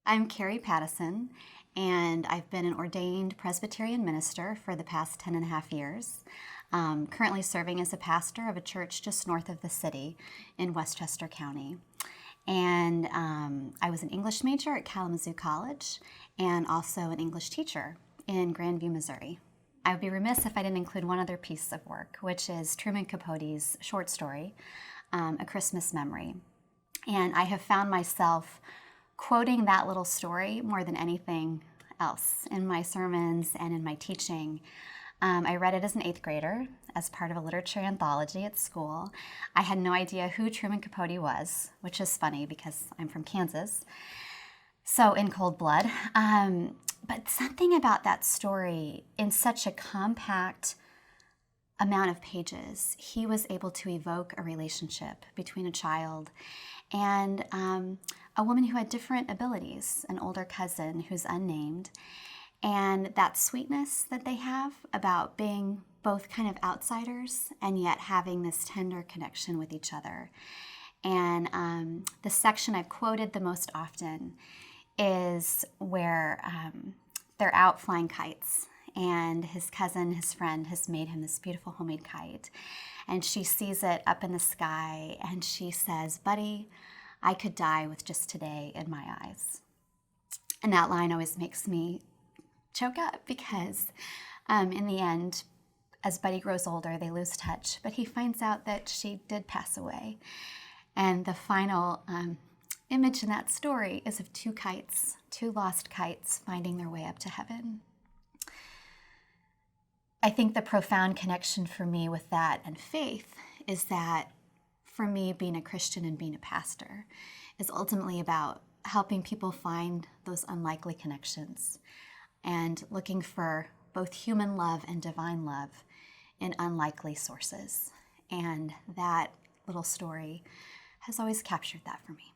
I'm Cari Pattison, and I've been an ordained Presbyterian minister for the past 10 and a half years, currently serving as a pastor of a church just north of the city in Westchester County. And I was an English major at Kalamazoo College and also an English teacher in Grandview, Missouri. I would be remiss if I didn't include one other piece of work, which is Truman Capote's short story, A Christmas Memory. And I have found myself quoting that little story more than anything else in my sermons and in my teaching. I read it as an 8th grader as part of a literature anthology at school. I had no idea who Truman Capote was, which is funny because I'm from Kansas, so in cold blood. But something about that story, in such a compact amount of pages, he was able to evoke a relationship between a child and a woman who had different abilities, an older cousin who's unnamed, and that sweetness that they have about being both kind of outsiders and yet having this tender connection with each other. And the section I've quoted the most often is where they're out flying kites, and his cousin, his friend, has made him this beautiful homemade kite. And she sees it up in the sky, and she says, "Buddy, I could die with just today in my eyes." And that line always makes me choke up because in the end, as Buddy grows older, they lose touch. But he finds out that she did pass away. And the final image in that story is of two lost kites finding their way up to heaven. I think the profound connection for me with that and faith is that for me, being a Christian and being a pastor is ultimately about helping people find those unlikely connections and looking for both human love and divine love in unlikely sources. And that little story has always captured that for me.